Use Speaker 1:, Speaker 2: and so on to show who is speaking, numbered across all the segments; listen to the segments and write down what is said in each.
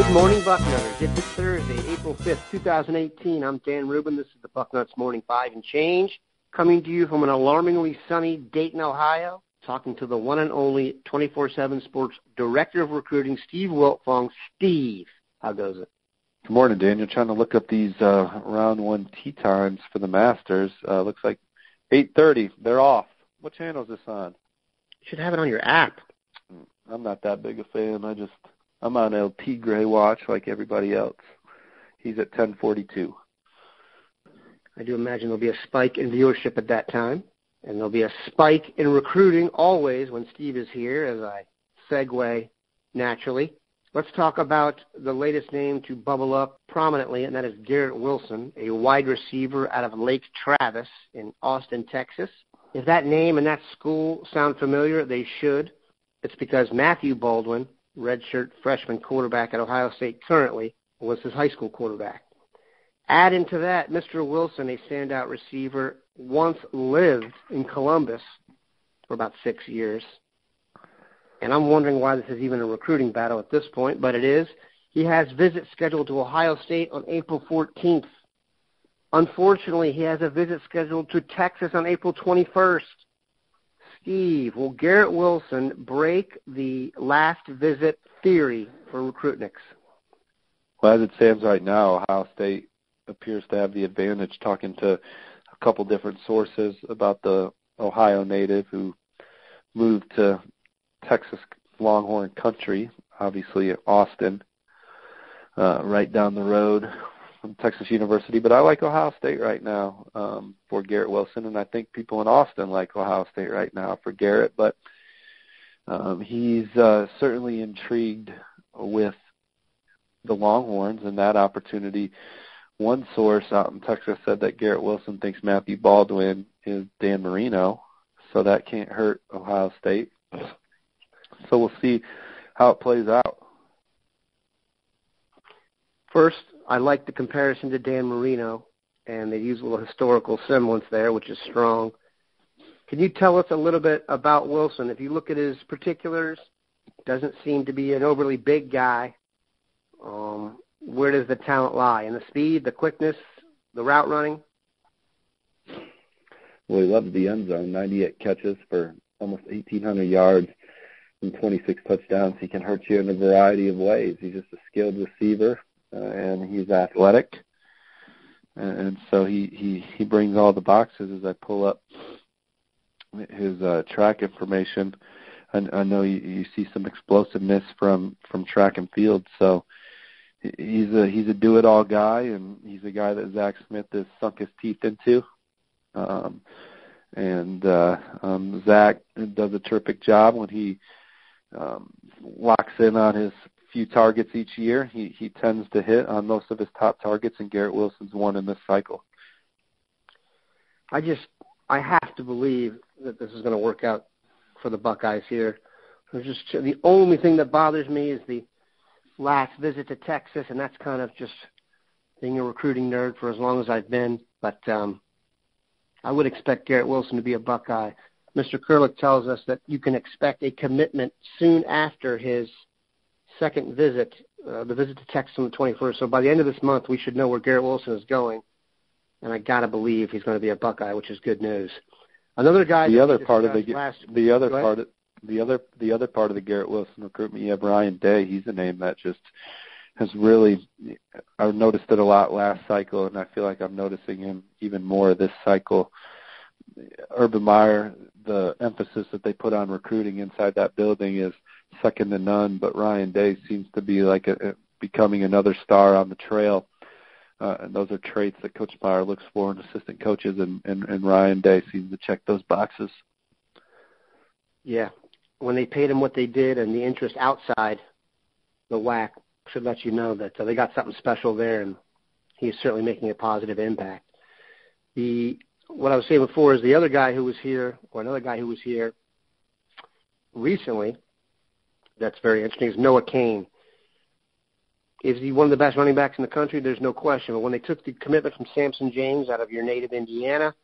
Speaker 1: Good morning, Bucknutters. It is Thursday, April 5th, 2018. I'm Dan Rubin. This is the Bucknuts Morning 5 and Change, coming to you from an alarmingly sunny Dayton, Ohio, talking to the one and only 24/7 Sports Director of Recruiting, Steve Wiltfong. Steve, how goes it?
Speaker 2: Good morning, Daniel. Trying to look up these round one tee times for the Masters. Looks like 8:30. They're off. What channel is this on?
Speaker 1: You should have it on your app.
Speaker 2: I'm not that big a fan. I'm on El Tigre watch like everybody else. He's at 10:42.
Speaker 1: I do imagine there'll be a spike in viewership at that time, and there'll be a spike in recruiting always when Steve is here, as I segue naturally. Let's talk about the latest name to bubble up prominently, and that is Garrett Wilson, a wide receiver out of Lake Travis in Austin, Texas. If that name and that school sound familiar, they should. It's because Matthew Baldwin, redshirt freshman quarterback at Ohio State currently, was his high school quarterback. Add into that Mr. Wilson, a standout receiver, once lived in Columbus for about 6 years. And I'm wondering why this is even a recruiting battle at this point, but it is. He has visits scheduled to Ohio State on April 14th. Unfortunately, he has a visit scheduled to Texas on April 21st. Steve, will Garrett Wilson break the last visit theory for Recruitniks?
Speaker 2: Well, as it stands right now, Ohio State appears to have the advantage, talking to a couple different sources about the Ohio native who moved to Texas Longhorn country, obviously at Austin, right down the road from Texas University. But I like Ohio State right now for Garrett Wilson, and I think people in Austin like Ohio State right now for Garrett. But he's certainly intrigued with the Longhorns and that opportunity. One source out in Texas said that Garrett Wilson thinks Matthew Baldwin is Dan Marino, so that can't hurt Ohio State. So we'll see how it plays out.
Speaker 1: First, I like the comparison to Dan Marino, and they use a little historical semblance there, which is strong. Can you tell us a little bit about Wilson? If you look at his particulars, doesn't seem to be an overly big guy. Where does the talent lie? In the speed, the quickness, the route running?
Speaker 2: Well, he loves the end zone, 98 catches for almost 1,800 yards and 26 touchdowns. He can hurt you in a variety of ways. He's just a skilled receiver, and he's athletic. And so he brings all the boxes. As I pull up his track information, I know you see some explosiveness from track and field. So he's a do-it-all guy, and he's a guy that Zach Smith has sunk his teeth into. Zach does a terrific job when he locks in on his few targets each year. He tends to hit on most of his top targets, and Garrett Wilson's one in this cycle.
Speaker 1: I have to believe that this is going to work out for the Buckeyes here. The only thing that bothers me is the last visit to Texas, and that's kind of just being a recruiting nerd for as long as I've been. But I would expect Garrett Wilson to be a Buckeye. Mr. Kurlick tells us that you can expect a commitment soon after his second visit, the visit to Texas on the 21st. So by the end of this month, we should know where Garrett Wilson is going. And I got to believe he's going to be a Buckeye, which is good news. Another guy. The other part of the
Speaker 2: Garrett Wilson recruitment, you have Ryan Day. He's a name that just has really, I noticed it a lot last cycle, and I feel like I'm noticing him even more this cycle. Urban Meyer, the emphasis that they put on recruiting inside that building is second to none, but Ryan Day seems to be like becoming another star on the trail. And those are traits that Coach Meyer looks for in assistant coaches, and Ryan Day seems to check those boxes.
Speaker 1: Yeah. When they paid him what they did and the interest outside the WAC should let you know that they got something special there, and he's certainly making a positive impact. What I was saying before is the other guy who was here, or another guy who was here recently that's very interesting is Noah Cain. Is he one of the best running backs in the country? There's no question. But when they took the commitment from Samson James out of your native Indiana,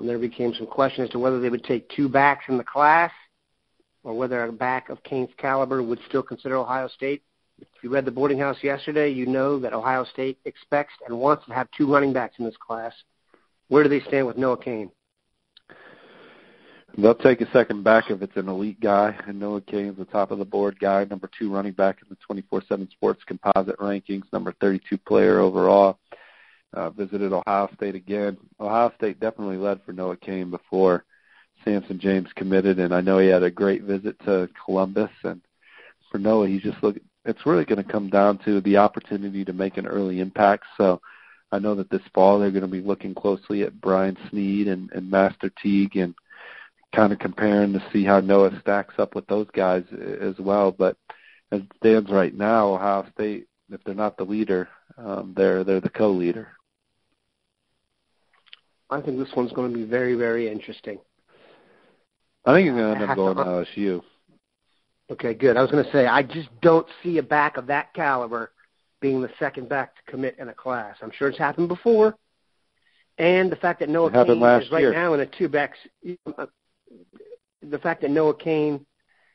Speaker 1: there became some question as to whether they would take two backs in the class or whether a back of Cain's caliber would still consider Ohio State. If you read the boarding house yesterday, you know that Ohio State expects and wants to have 2 running backs in this class. Where do they stand with Noah Cain?
Speaker 2: They'll take a second back if it's an elite guy, and Noah Cain's the top of the board guy, number 2 running back in the 24/7 Sports composite rankings, number 32 player overall. Visited Ohio State again. Ohio State definitely led for Noah Cain before Samson James committed, and I know he had a great visit to Columbus. And for Noah, it's really going to come down to the opportunity to make an early impact. So I know that this fall they're going to be looking closely at Brian Snead and Master Teague and kind of comparing to see how Noah stacks up with those guys as well. But as it stands right now, Ohio State, if they're not the leader, they're the co-leader.
Speaker 1: I think this one's going to be very, very interesting.
Speaker 2: I think you're going to end up going to LSU.
Speaker 1: Okay, good. I was going to say, I just don't see a back of that caliber being the second back to commit in a class. I'm sure it's happened before. And the fact that Noah Cain is right now in a 2-back – the fact that Noah Cain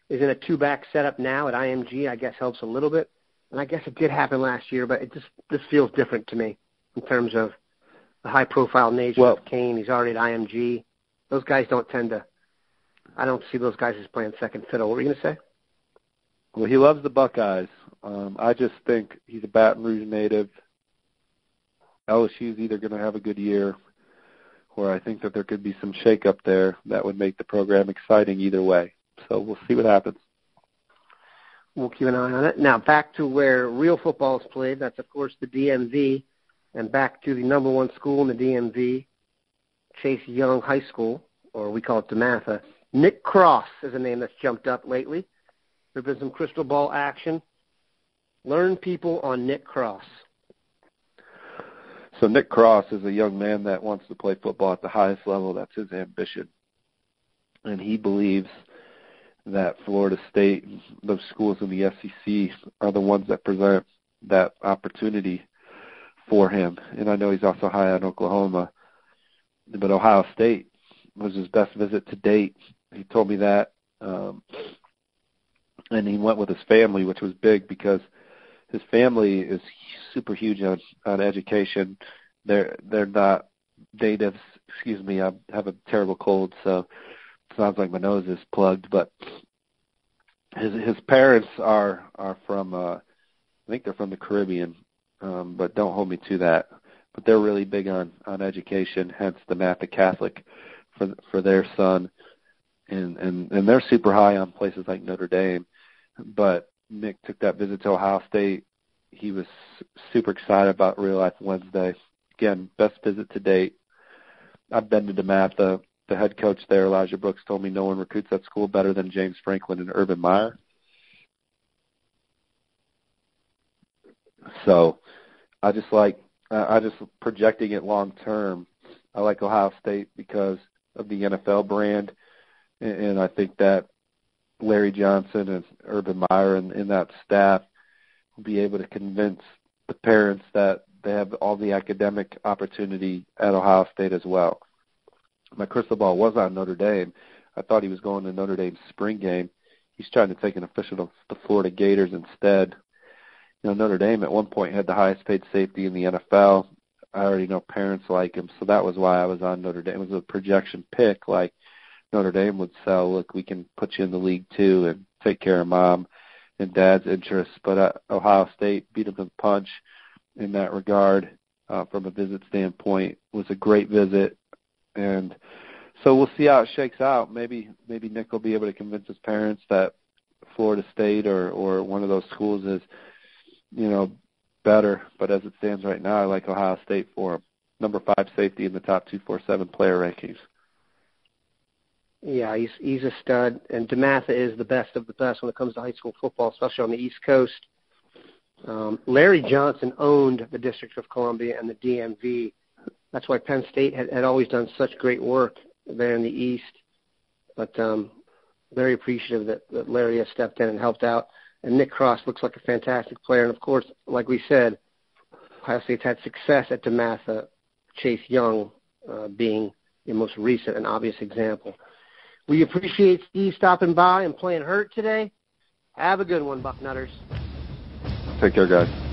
Speaker 1: is in a 2-back setup now at IMG, I guess, helps a little bit. And I guess it did happen last year, but this feels different to me in terms of the high-profile nature of Cain. He's already at IMG. Those guys don't tend to – I don't see those guys as playing second fiddle. What were you going to say?
Speaker 2: Well, he loves the Buckeyes. I just think he's a Baton Rouge native. LSU's either going to have a good year or I think that there could be some shake-up there that would make the program exciting either way. So we'll see what happens.
Speaker 1: We'll keep an eye on it. Now, back to where real football is played. That's, of course, the DMV. And back to the number 1 school in the DMV, Chase Young High School, or we call it DeMatha. Nick Cross is a name that's jumped up lately. There's been some crystal ball action. Learn people on Nick Cross.
Speaker 2: So Nick Cross is a young man that wants to play football at the highest level. That's his ambition. And he believes that Florida State, those schools in the SEC, are the ones that present that opportunity for him. And I know he's also high on Oklahoma. But Ohio State was his best visit to date. He told me that. And he went with his family, which was big because his family is super huge on education. They're not natives. Excuse me, I have a terrible cold, so it sounds like my nose is plugged. But his parents are from, I think they're from the Caribbean, but don't hold me to that. But they're really big on education, hence the Matha Catholic for their son. And they're super high on places like Notre Dame. But Nick took that visit to Ohio State. He was super excited about Real Life Wednesday. Again, best visit to date. I've been to DeMatha. The head coach there, Elijah Brooks, told me no one recruits that school better than James Franklin and Urban Meyer. So I just projecting it long term. I like Ohio State because of the NFL brand, and I think that Larry Johnson and Urban Meyer and that staff will be able to convince the parents that they have all the academic opportunity at Ohio State as well. My crystal ball was on Notre Dame. I thought he was going to Notre Dame's spring game. He's trying to take an official to the Florida Gators instead. You know, Notre Dame at one point had the highest paid safety in the NFL. I already know parents like him, so that was why I was on Notre Dame. It was a projection pick, like Notre Dame would sell, look, we can put you in the league too and take care of mom and dad's interests. But Ohio State beat them to the punch in that regard from a visit standpoint. It was a great visit. And so we'll see how it shakes out. Maybe Nick will be able to convince his parents that Florida State or one of those schools is, you know, better. But as it stands right now, I like Ohio State for him. Number 5 safety in the top 247 player rankings.
Speaker 1: Yeah, he's a stud, and DeMatha is the best of the best when it comes to high school football, especially on the East Coast. Larry Johnson owned the District of Columbia and the DMV. That's why Penn State had always done such great work there in the East. But very appreciative that Larry has stepped in and helped out. And Nick Cross looks like a fantastic player. And, of course, like we said, Ohio State's had success at DeMatha, Chase Young being the most recent and obvious example. We appreciate Steve stopping by and playing hurt today. Have a good one, Bucknutters.
Speaker 2: Take care, guys.